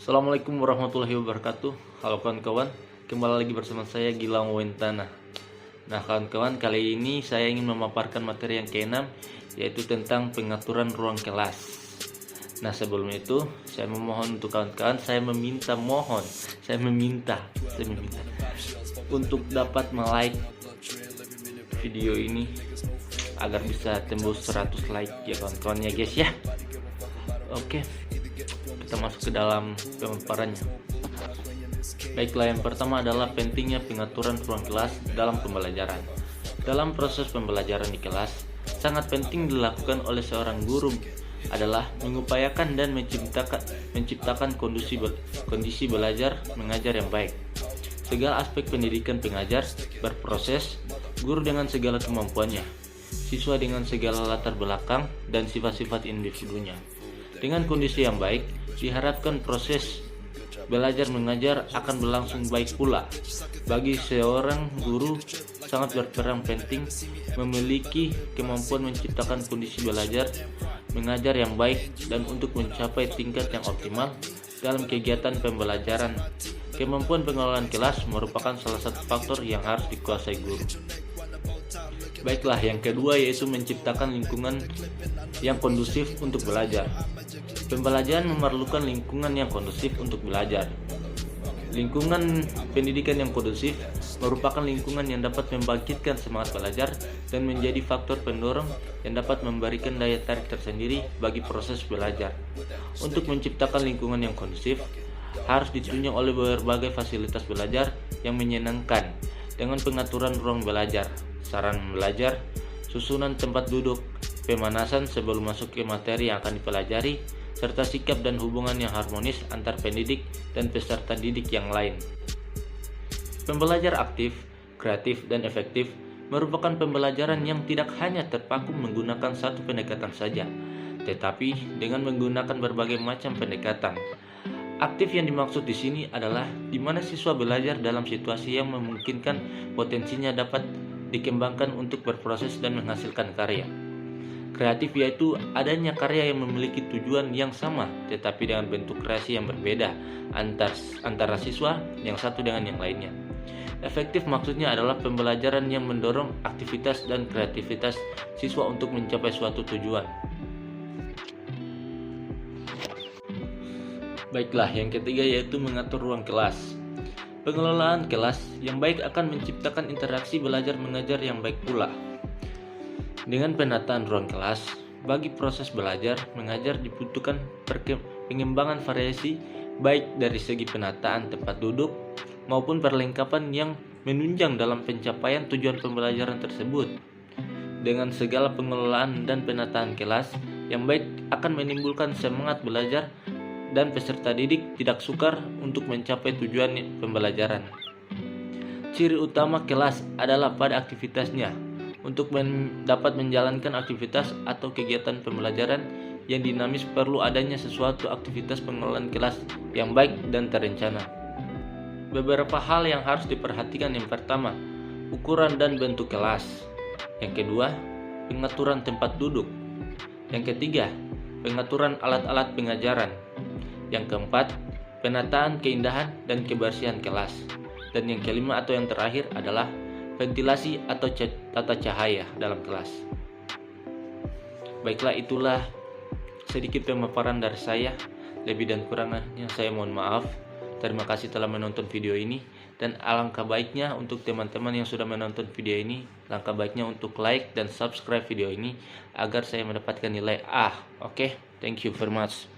Assalamualaikum warahmatullahi wabarakatuh. Halo kawan-kawan, kembali lagi bersama saya Gilang Wentana. Nah kawan-kawan, kali ini saya ingin memaparkan materi yang ke-6, yaitu tentang pengaturan ruang kelas. Nah sebelum itu saya memohon untuk kawan-kawan, saya meminta untuk dapat like video ini agar bisa tembus 100 like ya kawan-kawan ya guys ya. Oke, kita masuk ke dalam pemaparannya. Baiklah, yang pertama adalah pentingnya pengaturan ruang kelas dalam pembelajaran. Dalam proses pembelajaran di kelas, sangat penting dilakukan oleh seorang guru adalah mengupayakan dan menciptakan kondisi belajar mengajar yang baik. Segala aspek pendidikan pengajar berproses, guru dengan segala kemampuannya, siswa dengan segala latar belakang dan sifat-sifat individunya. Dengan kondisi yang baik, diharapkan proses belajar mengajar akan berlangsung baik pula. Bagi seorang guru, sangat berperan penting memiliki kemampuan menciptakan kondisi belajar mengajar yang baik dan untuk mencapai tingkat yang optimal dalam kegiatan pembelajaran. Kemampuan pengelolaan kelas merupakan salah satu faktor yang harus dikuasai guru. Baiklah, yang kedua yaitu menciptakan lingkungan yang kondusif untuk belajar. Pembelajaran memerlukan lingkungan yang kondusif untuk belajar. Lingkungan pendidikan yang kondusif merupakan lingkungan yang dapat membangkitkan semangat belajar dan menjadi faktor pendorong yang dapat memberikan daya tarik tersendiri bagi proses belajar. Untuk menciptakan lingkungan yang kondusif, harus ditunjang oleh berbagai fasilitas belajar yang menyenangkan dengan pengaturan ruang belajar, saran belajar, susunan tempat duduk, pemanasan sebelum masuk ke materi yang akan dipelajari, serta sikap dan hubungan yang harmonis antar pendidik dan peserta didik yang lain. Pembelajar aktif, kreatif, dan efektif merupakan pembelajaran yang tidak hanya terpaku menggunakan satu pendekatan saja, tetapi dengan menggunakan berbagai macam pendekatan. Aktif yang dimaksud di sini adalah di mana siswa belajar dalam situasi yang memungkinkan potensinya dapat dikembangkan untuk berproses dan menghasilkan karya. Kreatif yaitu adanya karya yang memiliki tujuan yang sama tetapi dengan bentuk kreasi yang berbeda antara siswa yang satu dengan yang lainnya. Efektif maksudnya adalah pembelajaran yang mendorong aktivitas dan kreativitas siswa untuk mencapai suatu tujuan. Baiklah, yang ketiga yaitu mengatur ruang kelas. Pengelolaan kelas yang baik akan menciptakan interaksi belajar mengajar yang baik pula. Dengan penataan ruang kelas, bagi proses belajar mengajar dibutuhkan pengembangan variasi baik dari segi penataan tempat duduk maupun perlengkapan yang menunjang dalam pencapaian tujuan pembelajaran tersebut. Dengan segala pengelolaan dan penataan kelas yang baik akan menimbulkan semangat belajar dan peserta didik tidak sukar untuk mencapai tujuan pembelajaran. Ciri utama kelas adalah pada aktivitasnya. Untuk dapat menjalankan aktivitas atau kegiatan pembelajaran yang dinamis perlu adanya sesuatu aktivitas pengelolaan kelas yang baik dan terencana. Beberapa hal yang harus diperhatikan: yang pertama, ukuran dan bentuk kelas. Yang kedua, pengaturan tempat duduk. Yang ketiga, pengaturan alat-alat pengajaran. Yang keempat, penataan keindahan dan kebersihan kelas. Dan yang kelima atau yang terakhir adalah ventilasi atau tata cahaya dalam kelas. Baiklah, itulah sedikit pemaparan dari saya. Lebih dan kurangnya saya mohon maaf. Terima kasih telah menonton video ini, dan alangkah baiknya untuk teman-teman yang sudah menonton video ini, langkah baiknya untuk like dan subscribe video ini agar saya mendapatkan nilai A. Oke, thank you very much.